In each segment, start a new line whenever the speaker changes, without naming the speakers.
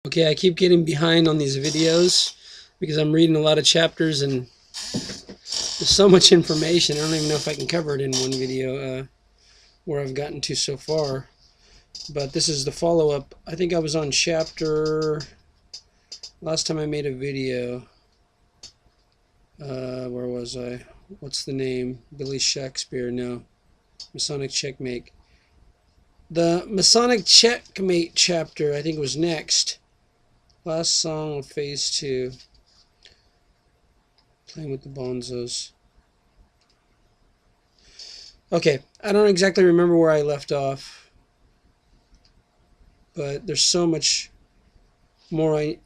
Okay, I keep getting behind on these videos because I'm reading a lot of chapters and there's so much information. I don't even know if I can cover it in one video where I've gotten to so far. But this is the follow-up. I think I was on chapter... Last time I made a video. Where was I? What's the name? Billy Shakespeare? No. Masonic Checkmate. The Masonic Checkmate chapter, I think, was next. Last song of phase 2. Playing with the bonzos. Okay, I don't exactly remember where I left off, but there's so much more. I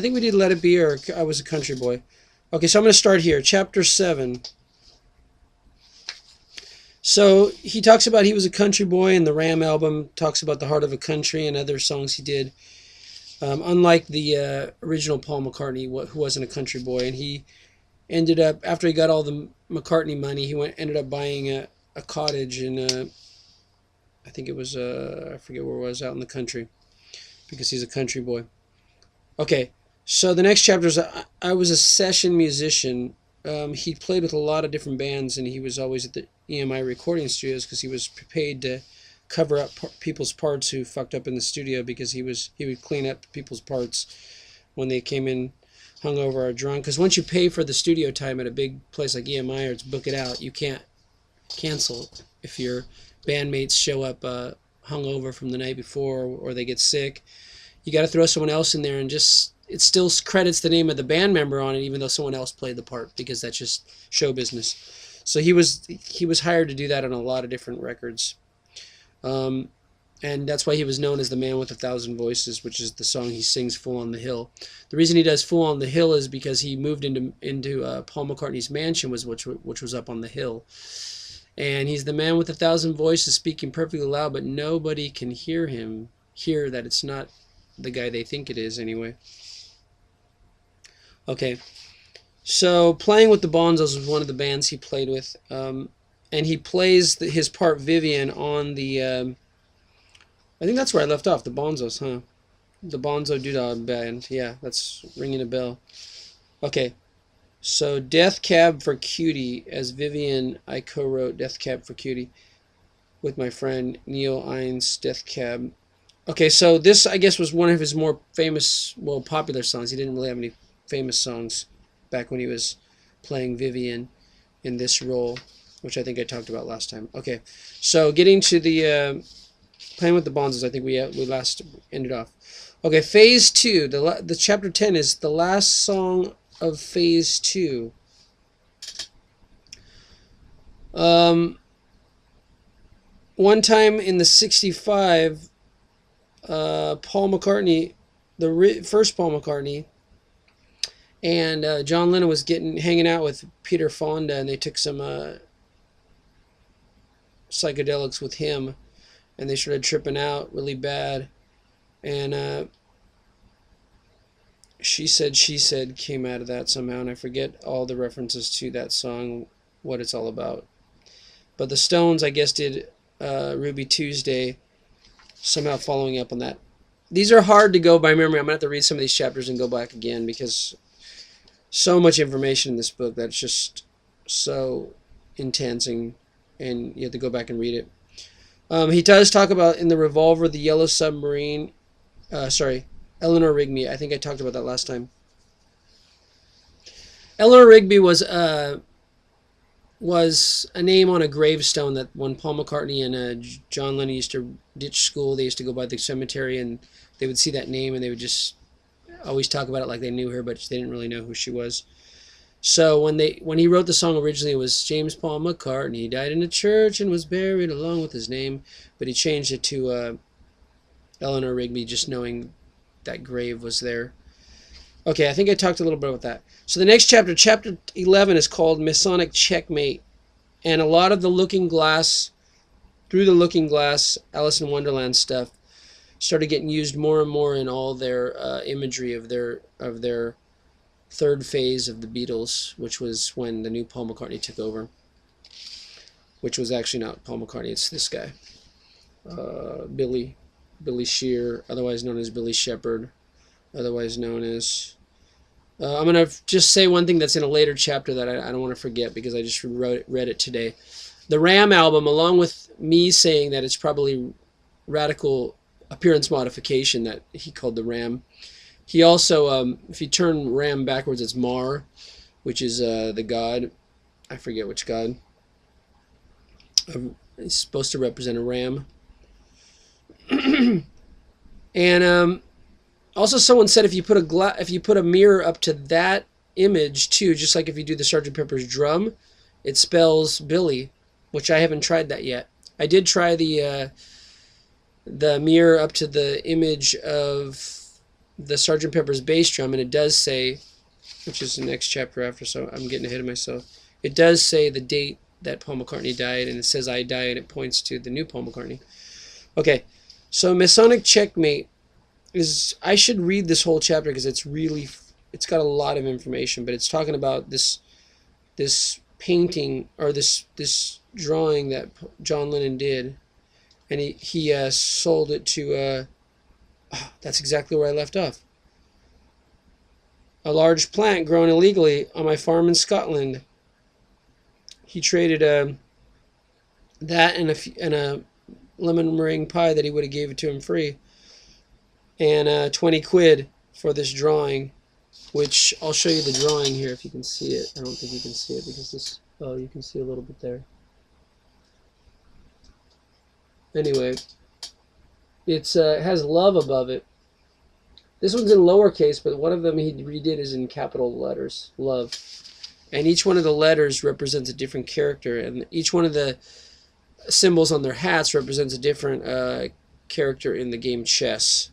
think we did Let It Be, or I Was a Country Boy. Okay, so I'm going to start here. Chapter 7. So he talks about he was a country boy, and the Ram album talks about the heart of a country and other songs he did. Unlike the original Paul McCartney, who wasn't a country boy, and he ended up, after he got all the McCartney money, he ended up buying a cottage in, I think it was, I forget where it was, out in the country, because he's a country boy. Okay, so the next chapter is, I was a session musician. He played with a lot of different bands, and he was always at the EMI recording studios because he was paid to cover up people's parts who fucked up in the studio, because he would clean up people's parts when they came in hungover or drunk. Because once you pay for the studio time at a big place like EMI, or it's book it out, you can't cancel if your bandmates show up hungover from the night before, or they get sick. You got to throw someone else in there, and just it still credits the name of the band member on it, even though someone else played the part, because that's just show business. So he was hired to do that on a lot of different records. And that's why he was known as the Man with 1,000 Voices, which is the song he sings Fool on the Hill. The reason he does Fool on the Hill is because he moved into Paul McCartney's mansion, which was up on the hill. And he's the man with 1,000 voices, speaking perfectly loud, but nobody can hear that it's not the guy they think it is anyway. Okay, so Playing with the Bonzos was one of the bands he played with. And he plays his part Vivian on the... I think that's where I left off, the Bonzos, huh? The Bonzo Doodah Band. Yeah, that's ringing a bell. Okay, so Death Cab for Cutie. As Vivian, I co-wrote Death Cab for Cutie with my friend Neil Innes, Death Cab. Okay, so this, I guess, was one of his more famous, well, popular songs. He didn't really have any famous songs back when he was playing Vivian in this role, which I think I talked about last time. Okay, so getting to the Playing with the Bonzos, I think we last ended off. Okay, Phase 2. The chapter 10 is the last song of Phase 2. One time in the 65, Paul McCartney, the first Paul McCartney, and John Lennon was hanging out with Peter Fonda, and they took some psychedelics with him, and they started tripping out really bad, and She Said came out of that somehow, and I forget all the references to that song, what it's all about. But the Stones, I guess, did Ruby Tuesday, somehow following up on that. These are hard to go by memory. I'm going to have to read some of these chapters and go back again, because so much information in this book that it's just so intense, and you have to go back and read it. He does talk about in the Revolver, the Yellow Submarine. Eleanor Rigby. I think I talked about that last time. Eleanor Rigby was a name on a gravestone that when Paul McCartney and John Lennon used to ditch school, they used to go by the cemetery, and they would see that name, and they would just always talk about it like they knew her, but they didn't really know who she was. So when he wrote the song originally, it was James Paul McCartney. He died in a church and was buried along with his name, but he changed it to Eleanor Rigby, just knowing that grave was there. Okay, I think I talked a little bit about that. So the next chapter, chapter 11, is called Masonic Checkmate, and a lot of the Looking Glass, Through the Looking Glass, Alice in Wonderland stuff started getting used more and more in all their imagery of their third phase of the Beatles, which was when the new Paul McCartney took over, which was actually not Paul McCartney, it's this guy, Billy Shears, otherwise known as Billy Shepherd, otherwise known as. I'm going to just say one thing that's in a later chapter that I don't want to forget because I just read it today. The Ram album, along with me saying that it's probably radical appearance modification that he called the Ram, he also, if you turn Ram backwards, it's Mar, which is the god. I forget which god. It's supposed to represent a ram. And also, someone said if you put a mirror up to that image too, just like if you do the Sgt. Pepper's drum, it spells Billy, which I haven't tried that yet. I did try the mirror up to the image of the Sgt. Pepper's bass drum, and it does say, which is the next chapter after, so I'm getting ahead of myself. It does say the date that Paul McCartney died, and it says I died, and it points to the new Paul McCartney. Okay, so Masonic Checkmate is, I should read this whole chapter because it's got a lot of information, but it's talking about this painting, or this drawing that John Lennon did, and he sold it to, that's exactly where I left off. A large plant grown illegally on my farm in Scotland. He traded that and a lemon meringue pie that he would have gave it to him free, and 20 quid for this drawing, which I'll show you the drawing here if you can see it. I don't think you can see it because this, oh, you can see a little bit there. Anyway, it has love above it. This one's in lowercase, but one of them he redid is in capital letters, love. And each one of the letters represents a different character, and each one of the symbols on their hats represents a different character in the game chess.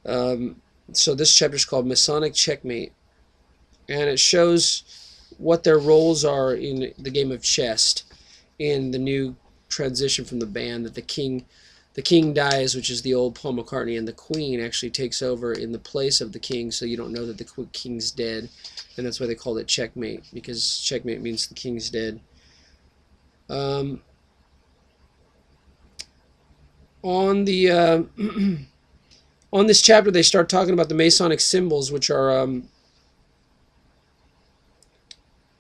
So this chapter is called Masonic Checkmate, and it shows what their roles are in the game of chess in the new transition from the band, that the king dies, which is the old Paul McCartney, and the queen actually takes over in the place of the king, so you don't know that the king's dead, and that's why they called it checkmate, because checkmate means the king's dead. On the on this chapter, they start talking about the Masonic symbols, which are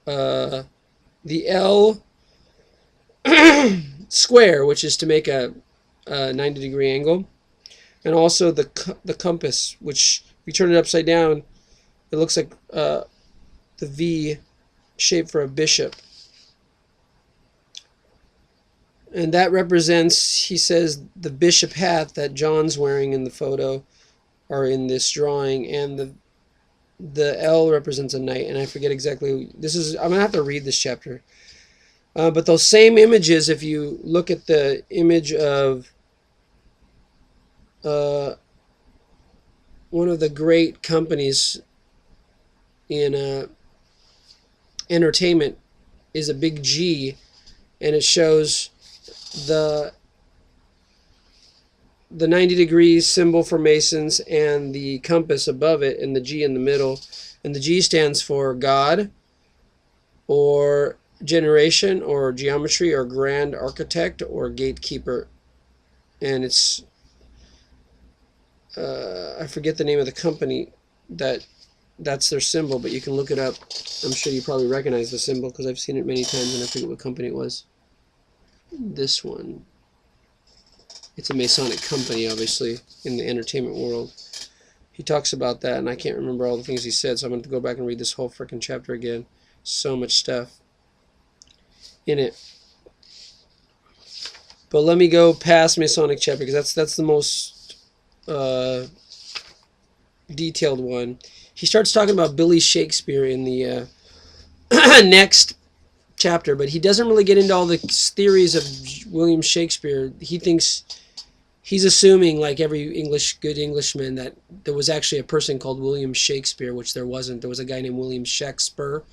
the L square, which is to make a 90-degree angle, and also the compass, which if you turn it upside down, it looks like the V shape for a bishop. And that represents, he says, the bishop hat that John's wearing in the photo, or in this drawing, and the L represents a knight, and I forget exactly, I'm going to have to read this chapter. But those same images, if you look at the image of one of the great companies in entertainment, is a big G, and it shows the 90-degree symbol for Masons and the compass above it, and the G in the middle. And the G stands for God, or generation, or geometry, or grand architect, or gatekeeper. And it's I forget the name of the company that's their symbol, but you can look it up. I'm sure you probably recognize the symbol because I've seen it many times, and I forget what company it was. This one. It's a Masonic company, obviously, in the entertainment world. He talks about that, and I can't remember all the things he said, so I'm going to go back and read this whole freaking chapter again. So much stuff in it. But let me go past Masonic chapter, because that's the most detailed one. He starts talking about Billy Shakespeare in the next chapter, but he doesn't really get into all the theories of William Shakespeare. He thinks, he's assuming, like every good Englishman, that there was actually a person called William Shakespeare, which there wasn't. There was a guy named William Shake-Speare,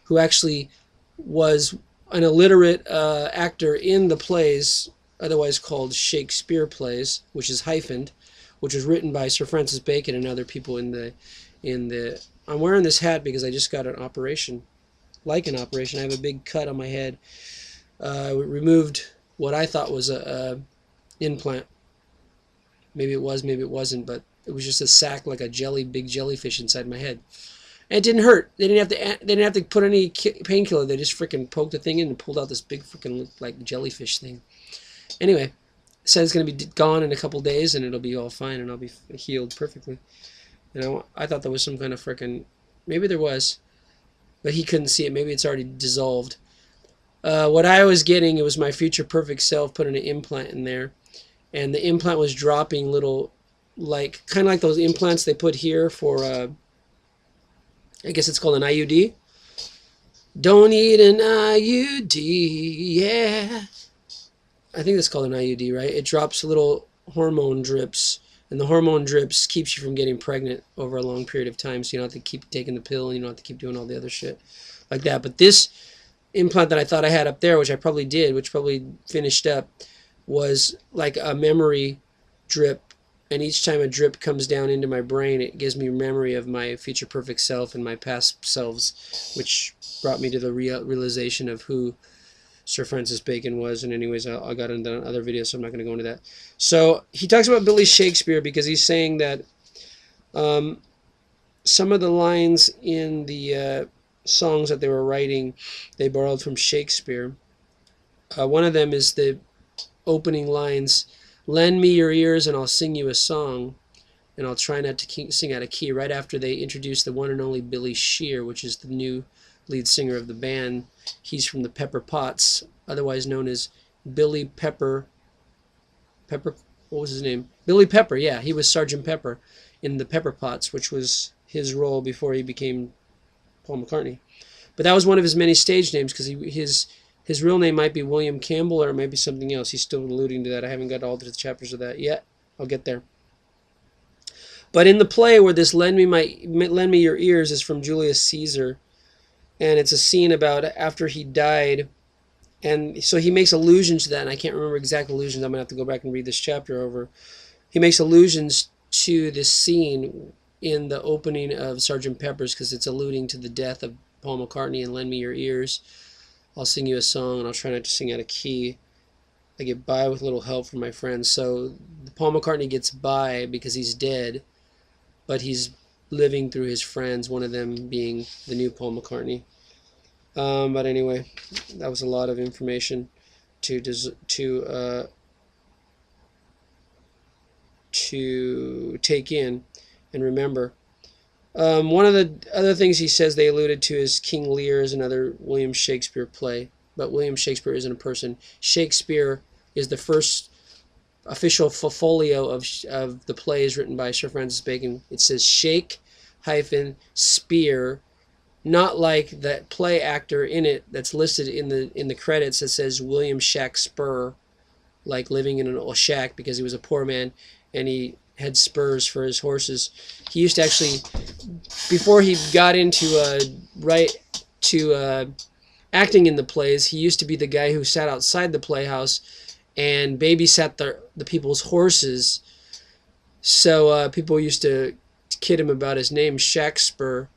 who actually was an illiterate actor in the plays, otherwise called Shakespeare plays, which is hyphened, which was written by Sir Francis Bacon and other people in the I'm wearing this hat because I just got an operation. Like an operation. I have a big cut on my head. Removed what I thought was a implant. Maybe it was, maybe it wasn't, but It was just a sack, like a big jellyfish inside my head. And it didn't hurt. They didn't have to put any painkiller. They just freaking poked the thing in and pulled out this big freaking like jellyfish thing. Anyway, said it's going to be gone in a couple days and it'll be all fine and I'll be healed perfectly. You know, I thought there was some kind of freaking, maybe there was, but he couldn't see it. Maybe it's already dissolved. What I was getting, it was my future perfect self putting an implant in there, and the implant was dropping little, like, kind of like those implants they put here for, I guess it's called an IUD. Don't need an IUD, yeah. I think that's called an IUD, right? It drops little hormone drips, and the hormone drips keeps you from getting pregnant over a long period of time, so you don't have to keep taking the pill, and you don't have to keep doing all the other shit like that. But this implant that I thought I had up there, which I probably did, which probably finished up, was like a memory drip, and each time a drip comes down into my brain, it gives me memory of my future perfect self and my past selves, which brought me to the realization of who Sir Francis Bacon was. And anyways, I got into other videos, so I'm not going to go into that. So he talks about Billy Shakespeare because he's saying that some of the lines in the songs that they were writing, they borrowed from Shakespeare. One of them is the opening lines, "Lend me your ears and I'll sing you a song, and I'll try not to sing out of key," right after they introduced the one and only Billy Shears, which is the new lead singer of the band. He's from the Pepper Potts, otherwise known as Billy Pepper, what was his name? Billy Pepper, yeah, he was Sergeant Pepper in the Pepper Potts, which was his role before he became Paul McCartney. But that was one of his many stage names, because his real name might be William Campbell, or it might be something else. He's still alluding to that. I haven't got all the chapters of that yet. I'll get there. But in the play where this lend me your ears is from Julius Caesar, and it's a scene about after he died, and so he makes allusions to that, and I can't remember exact allusions. I'm going to have to go back and read this chapter over. He makes allusions to this scene in the opening of Sgt. Pepper's, because it's alluding to the death of Paul McCartney, and lend me your ears. I'll sing you a song, and I'll try not to sing out of key. I get by with a little help from my friends. So Paul McCartney gets by because he's dead, but he's living through his friends, one of them being the new Paul McCartney. But anyway, that was a lot of information to take in and remember. One of the other things he says they alluded to is King Lear is another William Shakespeare play, but William Shakespeare isn't a person. Shakespeare is the first official folio of the plays written by Sir Francis Bacon. It says Shake-Speare, not like that play actor in it that's listed in the credits that says William Shake-Speare, like living in a shack because he was a poor man and he had spurs for his horses. He used to actually, before he got into acting in the plays, he used to be the guy who sat outside the playhouse and babysat the people's horses. So people used to kid him about his name, Shake-Speare,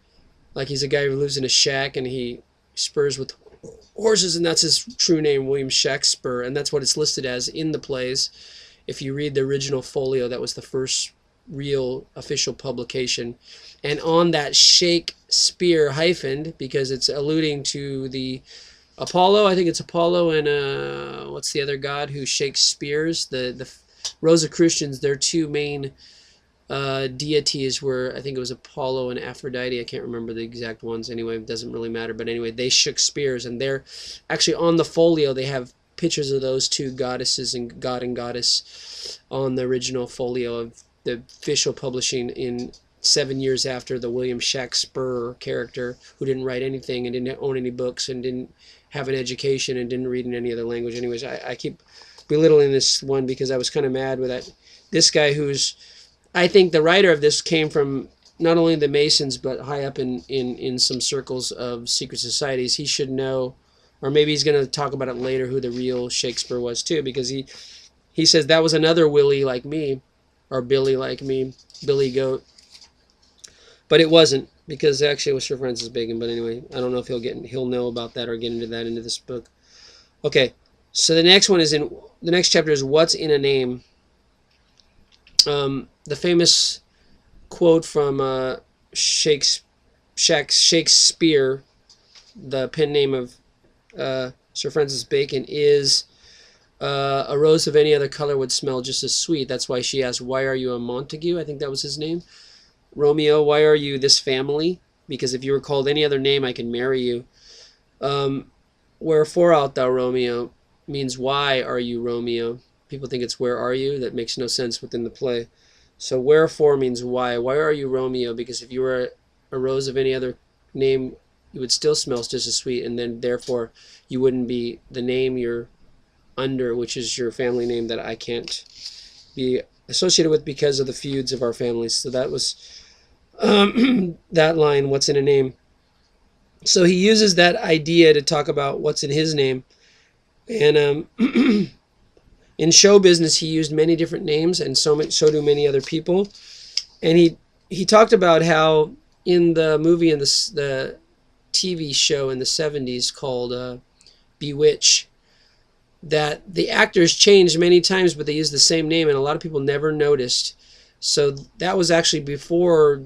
like he's a guy who lives in a shack and he spurs with horses, and that's his true name, William Shake-Speare, and that's what it's listed as in the plays. If you read the original folio, that was the first real official publication. And on that Shake-Speare hyphened, because it's alluding to the Apollo, I think it's Apollo and what's the other god who Shakespeare's? The Rosicrucians, their two main deities were, I think it was Apollo and Aphrodite. I can't remember the exact ones. Anyway, it doesn't really matter. But anyway, they shook spears, and they're actually on the folio. They have pictures of those two goddesses and god and goddess on the original folio of the official publishing in 7 years after the William Shakespeare character, who didn't write anything and didn't own any books and didn't have an education and didn't read in any other language. Anyways, I keep belittling this one because I was kind of mad with that. This guy who's, I think the writer of this came from not only the Masons but high up in some circles of secret societies. He should know, or maybe he's going to talk about it later, who the real Shakespeare was too, because he says that was another Willie like me, or Billy like me, Billy Goat. But it wasn't, because actually it was Sir Francis Bacon. But anyway, I don't know if he'll know about that or get into that into this book. Okay, so the next one is the next chapter is What's in a Name. The famous quote from Shakespeare, the pen name of Sir Francis Bacon, is a rose of any other color would smell just as sweet. That's why she asked, why are you a Montague? I think that was his name. Romeo, why are you this family? Because if you were called any other name, I can marry you. Wherefore art thou, Romeo, means why are you Romeo? People think it's where are you? That makes no sense within the play. So wherefore means why. Why are you Romeo? Because if you were a rose of any other name, you would still smell just as sweet, and then therefore you wouldn't be the name you're under, which is your family name that I can't be associated with because of the feuds of our families. So that was that line, what's in a name. So he uses that idea to talk about what's in his name. And in show business, he used many different names, and so do many other people. And he talked about how in the movie and the TV show in the 70s called Bewitch, that the actors changed many times, but they used the same name, and a lot of people never noticed. So that was actually before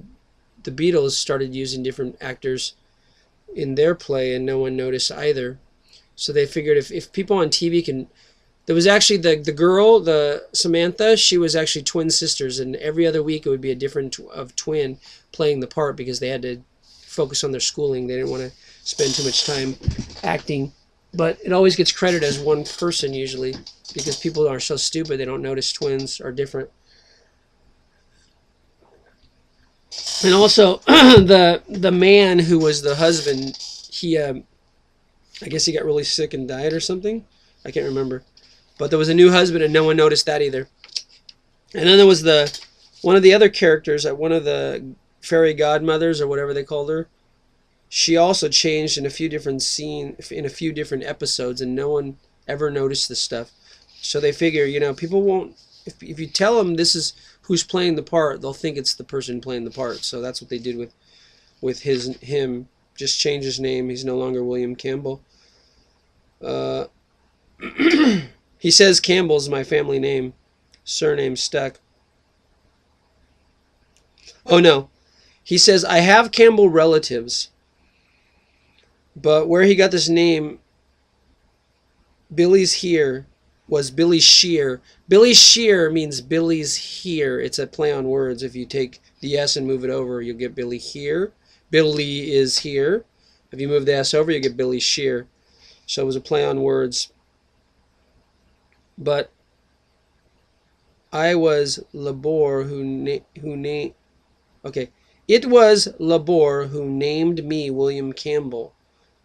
the Beatles started using different actors in their play, and no one noticed either. So they figured if people on TV can... There was actually the girl, the Samantha, she was actually twin sisters, and every other week it would be a different twin playing the part because they had to focus on their schooling. They didn't want to spend too much time acting. But it always gets credited as one person usually because people are so stupid they don't notice twins are different. And also, the man who was the husband, he, I guess he got really sick and died or something. I can't remember. But there was a new husband, and no one noticed that either. And then there was one of the other characters, one of the fairy godmothers or whatever they called her. She also changed in a few different scenes, in a few different episodes, and no one ever noticed this stuff. So they figure, people won't. If you tell them this is who's playing the part, they'll think it's the person playing the part. So that's what they did with him. Just change his name. He's no longer William Campbell. He says Campbell's my family name. Surname stuck. Oh no. He says, I have Campbell relatives. But where he got this name, Billy's here, was Billy Shear. Billy Shear means Billy's here. It's a play on words. If you take the S and move it over, you'll get Billy here. Billy is here. If you move the S over, you get Billy Shear. So it was a play on words. But I was Labor who named... Okay. It was Labor who named me William Campbell.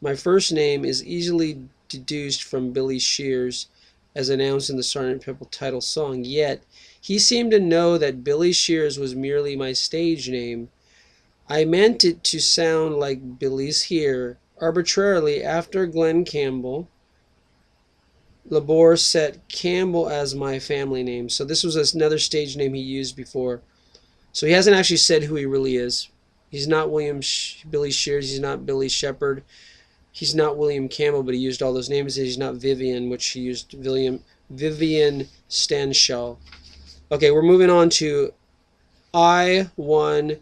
My first name is easily deduced from Billy Shears, as announced in the Sgt. Pepper title song, yet he seemed to know that Billy Shears was merely my stage name. I meant it to sound like Billy's here. Arbitrarily, after Glenn Campbell, Labor set Campbell as my family name. So this was another stage name he used before. So he hasn't actually said who he really is. He's not Billy Shears. He's not Billy Shepherd. He's not William Campbell, but he used all those names. He's not Vivian, which he used Vivian Stanshall. Okay, we're moving on to I1,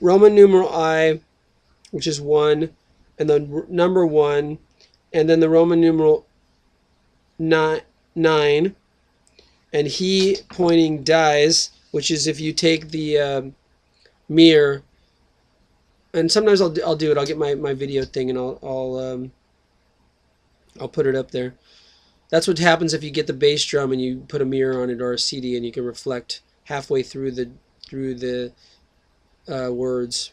Roman numeral I, which is 1, and the number 1, and then the Roman numeral 9, and he pointing dies, which is if you take the mirror. And sometimes I'll do it. I'll get my video thing and I'll put it up there. That's what happens if you get the bass drum and you put a mirror on it or a CD, and you can reflect halfway through the words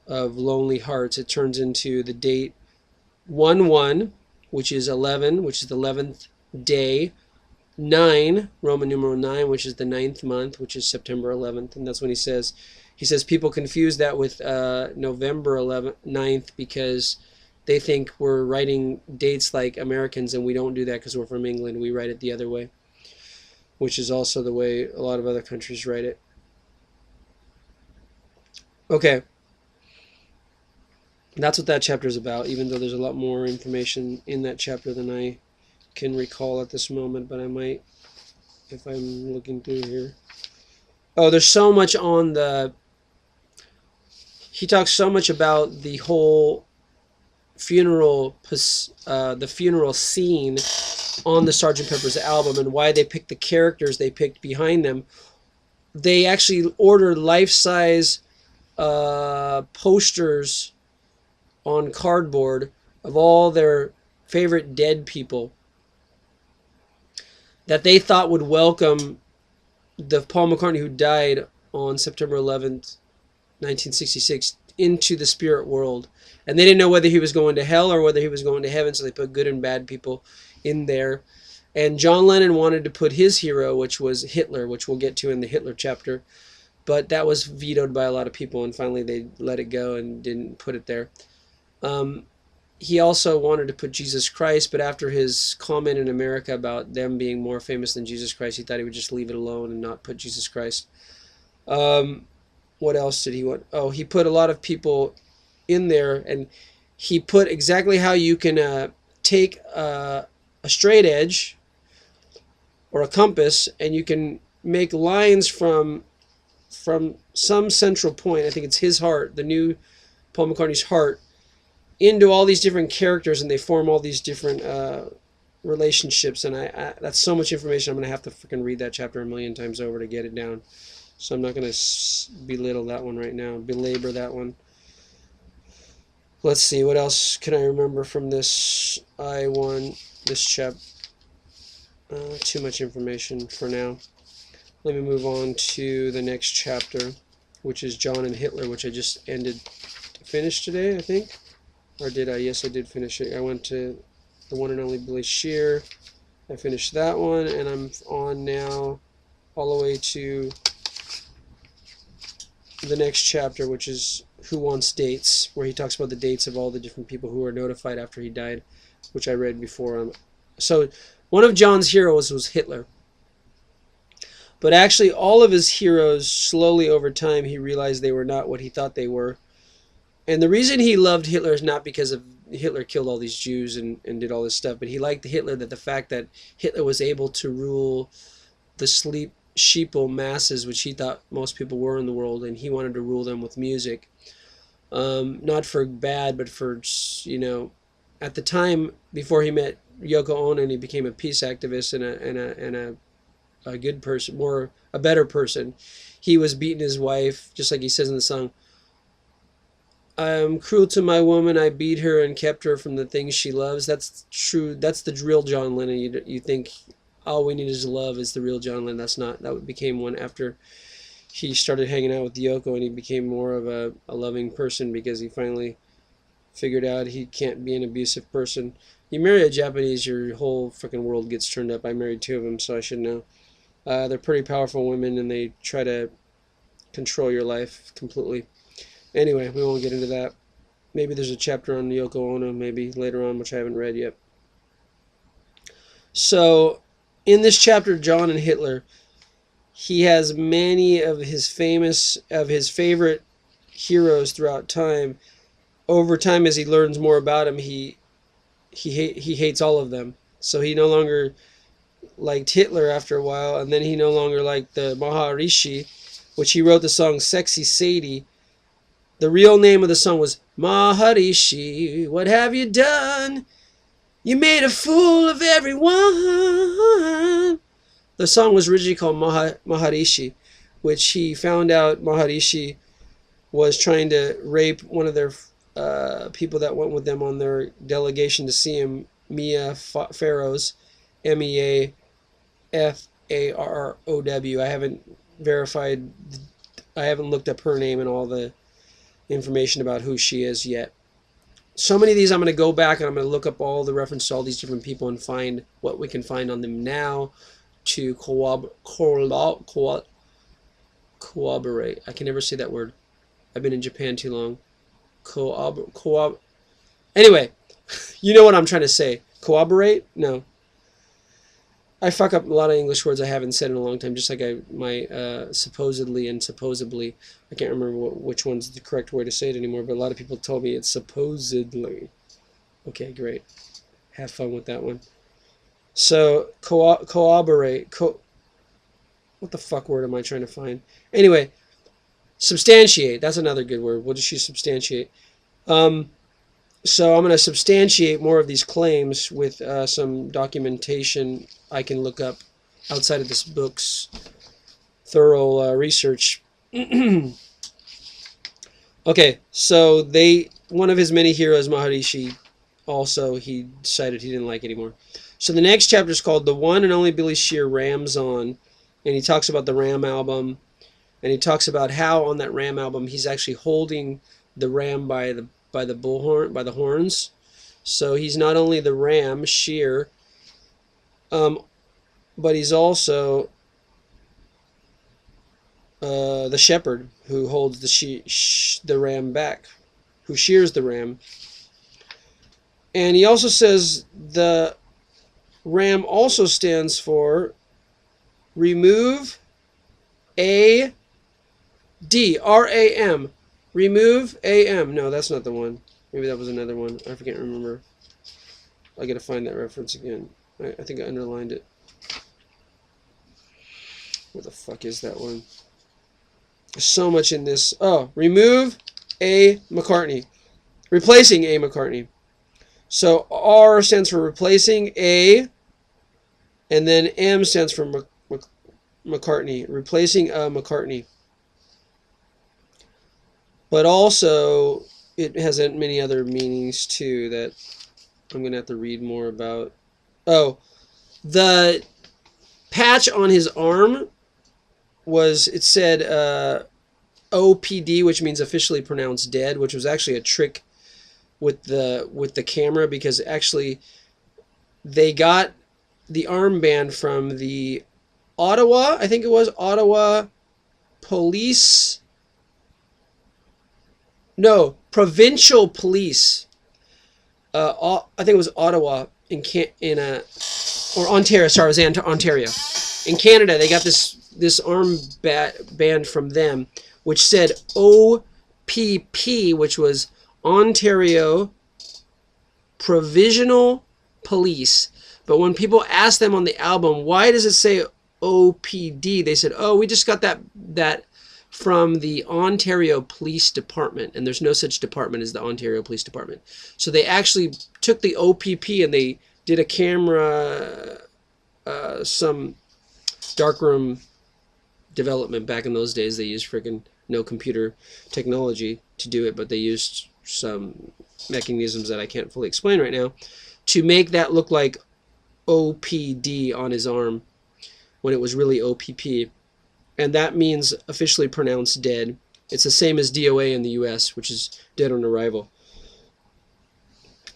of Lonely Hearts. It turns into the date 1/1, which is 11, which is the 11th day. 9, Roman numeral 9, which is the 9th month, which is September 11th, and that's when he says people confuse that with November 9th because they think we're writing dates like Americans, and we don't do that because we're from England. We write it the other way, which is also the way a lot of other countries write it. Okay. That's what that chapter is about, even though there's a lot more information in that chapter than I can recall at this moment, but I might if I'm looking through here. Oh, there's so much on the. He talks so much about the whole the funeral scene on the Sgt. Pepper's album and why they picked the characters they picked behind them. They actually ordered life-size posters on cardboard of all their favorite dead people that they thought would welcome the Paul McCartney who died on September 11th, 1966, into the spirit world. And they didn't know whether he was going to hell or whether he was going to heaven, so they put good and bad people in there. And John Lennon wanted to put his hero, which was Hitler, which we'll get to in the Hitler chapter, but that was vetoed by a lot of people, and finally they let it go and didn't put it there. He also wanted to put Jesus Christ, but after his comment in America about them being more famous than Jesus Christ, he thought he would just leave it alone and not put Jesus Christ. What else did he want? Oh, he put a lot of people in there, and he put exactly how you can take a straight edge or a compass, and you can make lines from some central point. I think it's his heart, the new Paul McCartney's heart, into all these different characters, and they form all these different relationships. And I that's so much information. I'm going to have to freaking read that chapter a million times over to get it down. So I'm not going to belittle that one right now, belabor that one. Let's see, what else can I remember from this this chapter? Too much information for now. Let me move on to the next chapter, which is John and Hitler, which I just finished today, I think. Or did I? Yes, I did finish it. I went to the one and only Billy Shears. I finished that one, and I'm on now all the way to the next chapter, which is Who Wants Dates, where he talks about the dates of all the different people who were notified after he died, which I read before. So one of John's heroes was Hitler. But actually all of his heroes, slowly over time, he realized they were not what he thought they were. And the reason he loved Hitler is not because of Hitler killed all these Jews and did all this stuff, but he liked Hitler, that the fact that Hitler was able to rule the sheeple masses, which he thought most people were in the world, and he wanted to rule them with music. Not for bad, but for, at the time, before he met Yoko Ono and he became a peace activist and a good person, a better person, he was beating his wife, just like he says in the song, I'm cruel to my woman, I beat her and kept her from the things she loves. That's true. That's the real John Lennon. You think all we need is love is the real John Lennon. That's not. That became one after he started hanging out with Yoko, and he became more of a loving person because he finally figured out he can't be an abusive person. You marry a Japanese, your whole freaking world gets turned up. I married 2 of them, so I should know. They're pretty powerful women, and they try to control your life completely. Anyway, we won't get into that. Maybe there's a chapter on Yoko Ono, maybe later on, which I haven't read yet. So, in this chapter, John and Hitler, he has many of his favorite heroes throughout time. Over time, as he learns more about him, he hates all of them. So he no longer liked Hitler after a while, and then he no longer liked the Maharishi, which he wrote the song Sexy Sadie. The real name of the song was Maharishi, what have you done? You made a fool of everyone. The song was originally called Maharishi, which he found out Maharishi was trying to rape one of their people that went with them on their delegation to see him, Mia Farrows, Meafarrow. I haven't looked up her name and all the information about who she is yet. So many of these I'm going to go back and I'm going to look up all the reference to all these different people and find what we can find on them now to corroborate. I can never say that word. I've been in Japan too long. Anyway, you know what I'm trying to say. Corroborate? No. I fuck up a lot of English words I haven't said in a long time, just like my supposedly and supposedly. I can't remember which one's the correct way to say it anymore, but a lot of people told me it's supposedly. Okay, great. Have fun with that one. So, corroborate. what the fuck word am I trying to find? Anyway, substantiate. That's another good word. We'll just use substantiate. So I'm going to substantiate more of these claims with some documentation I can look up outside of this book's thorough research. Okay, so one of his many heroes, Maharishi, also he decided he didn't like anymore. So the next chapter is called The One and Only Billy Shears Rams On, and he talks about the Ram album, and he talks about how on that Ram album he's actually holding the ram by the bullhorn, by the horns. So he's not only the ram, Shear, but he's also the shepherd who holds the ram back, who shears the ram. And he also says the ram also stands for remove a D, R-A-M. Remove A-M. No, that's not the one. Maybe that was another one. I can't remember. I gotta find that reference again. I think I underlined it. Where the fuck is that one? There's so much in this. Oh, remove A. McCartney. Replacing A. McCartney. So R stands for replacing A, and then M stands for McCartney. Replacing a McCartney. But also, it has many other meanings too that I'm going to have to read more about. Oh, the patch on his arm it said OPD, which means officially pronounced dead, which was actually a trick with the camera, because actually they got the armband from the Ottawa, I think it was Ottawa police. No, provincial police. I think it was Ottawa or Ontario. Sorry, it was Ontario. In Canada, they got this armband from them, which said OPP, which was Ontario Provisional Police. But when people asked them on the album, why does it say OPD? They said, oh, we just got that from the Ontario Police Department, and there's no such department as the Ontario Police Department. So they actually took the OPP and they did a camera, some darkroom development back in those days. They used freaking no computer technology to do it, but they used some mechanisms that I can't fully explain right now to make that look like OPD on his arm when it was really OPP. And that means officially pronounced dead. It's the same as DOA in the US, which is dead on arrival.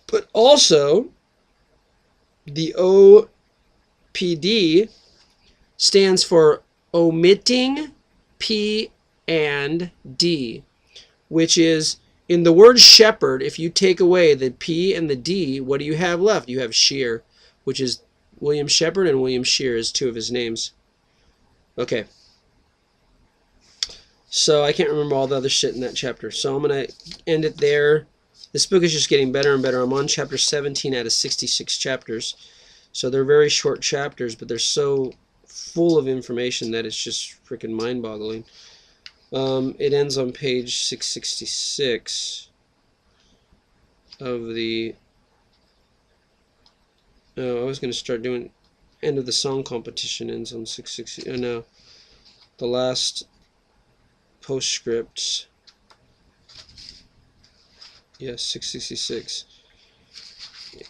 But also, the OPD stands for omitting P and D, which is, in the word shepherd, if you take away the P and the D, what do you have left? You have Shear, which is William Shepherd and William Shears, two of his names. Okay. So I can't remember all the other shit in that chapter. So I'm going to end it there. This book is just getting better and better. I'm on chapter 17 out of 66 chapters. So they're very short chapters, but they're so full of information that it's just freaking mind-boggling. It ends on page 666 of the... Oh, I was going to start doing... End of the song competition ends on 660... Oh, no. The last... postscript, yes, 666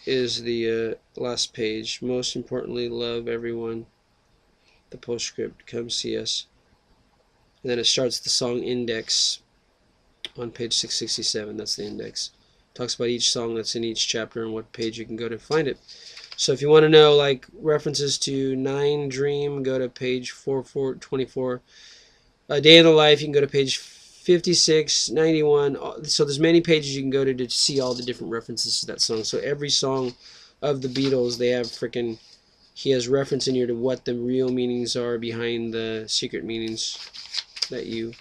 is the last page. Most importantly, love everyone. The postscript, come see us. And then it starts the song index on page 667. That's the index. Talks about each song that's in each chapter and what page you can go to find it. So if you want to know like references to 9 Dream, go to page 424. A Day in the Life, you can go to page 56, 91. So there's many pages you can go to see all the different references to that song. So every song of the Beatles, they have freaking... He has reference in here to what the real meanings are behind the secret meanings that you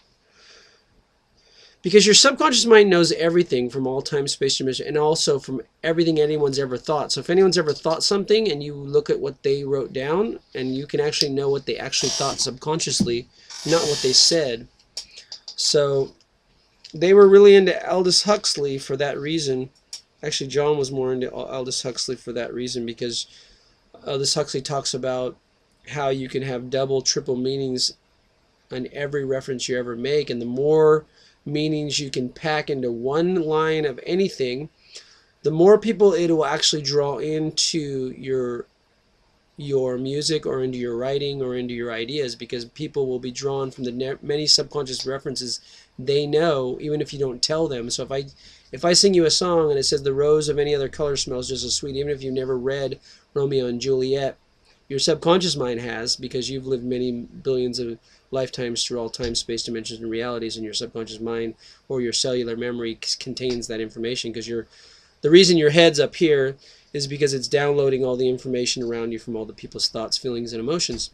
Because your subconscious mind knows everything from all time, space, dimension, and also from everything anyone's ever thought. So if anyone's ever thought something and you look at what they wrote down, and you can actually know what they actually thought subconsciously, not what they said. So they were really into Aldous Huxley for that reason. Actually, John was more into Aldous Huxley for that reason, because Aldous Huxley talks about how you can have double, triple meanings on every reference you ever make, and the more meanings you can pack into one line of anything, the more people it will actually draw into your music or into your writing or into your ideas, because people will be drawn from the many subconscious references they know, even if you don't tell them. So if I sing you a song and it says the rose of any other color smells just as sweet, even if you've never read Romeo and Juliet, your subconscious mind has, because you've lived many billions of lifetimes through all time, space, dimensions, and realities, and your subconscious mind or your cellular memory contains that information. Because the reason your head's up here is because it's downloading all the information around you from all the people's thoughts, feelings, and emotions.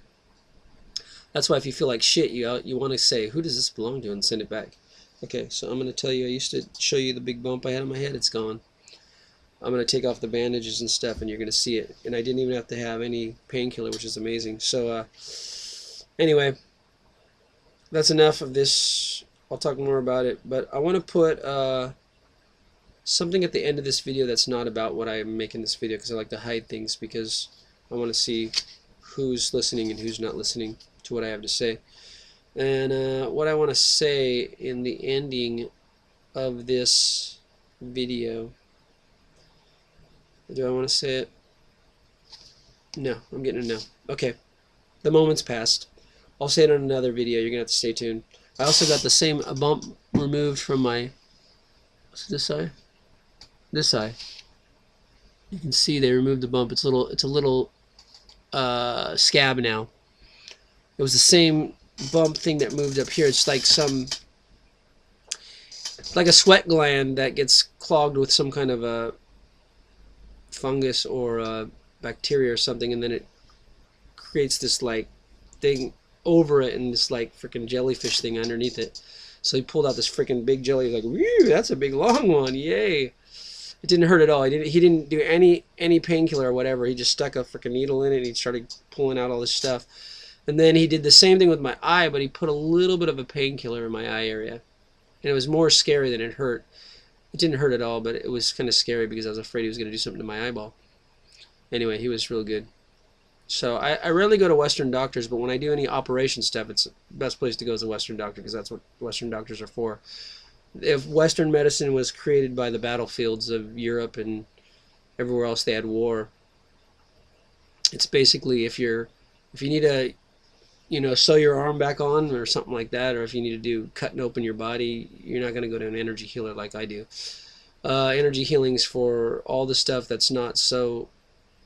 That's why if you feel like shit, you want to say, who does this belong to, and send it back. Okay, so I'm going to tell you, I used to show you the big bump I had on my head. It's gone. I'm going to take off the bandages and stuff, and you're going to see it. And I didn't even have to have any painkiller, which is amazing. So, anyway, that's enough of this. I'll talk more about it. But I want to put something at the end of this video that's not about what I'm making this video, because I like to hide things, because I want to see who's listening and who's not listening to what I have to say. And what I want to say in the ending of this video... Do I want to say it? No, I'm getting a no. Okay, the moment's passed. I'll say it on another video. You're going to have to stay tuned. I also got the same bump removed from my... What's this eye? This eye. You can see they removed the bump. It's a little scab now. It was the same bump thing that moved up here. It's like like a sweat gland that gets clogged with some kind of a fungus or bacteria or something, and then it creates this like thing over it, and this like freaking jellyfish thing underneath it. So he pulled out this freaking big jelly, like, whew, that's a big long one, yay. It didn't hurt at all. He didn't do any painkiller or whatever. He just stuck a freaking needle in it, and he started pulling out all this stuff. And then he did the same thing with my eye, but he put a little bit of a painkiller in my eye area, and it was more scary than it hurt. It didn't hurt at all, but it was kind of scary because I was afraid he was going to do something to my eyeball. Anyway, he was real good. So I rarely go to Western doctors, but when I do any operation stuff, it's the best place to go is a Western doctor, because that's what Western doctors are for. If Western medicine was created by the battlefields of Europe and everywhere else they had war, it's basically if you need to, sew your arm back on or something like that, or if you need to do cutting open your body, you're not going to go to an energy healer like I do. Energy healing's for all the stuff that's not so...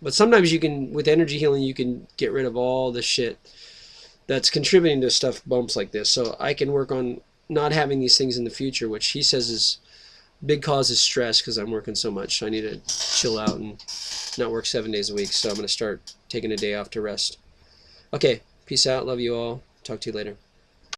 But sometimes you can, with energy healing, you can get rid of all the shit that's contributing to stuff bumps like this. So I can work on not having these things in the future, which he says is big cause is stress, because I'm working so much. So I need to chill out and not work 7 days a week. So I'm going to start taking a day off to rest. Okay. Peace out. Love you all. Talk to you later.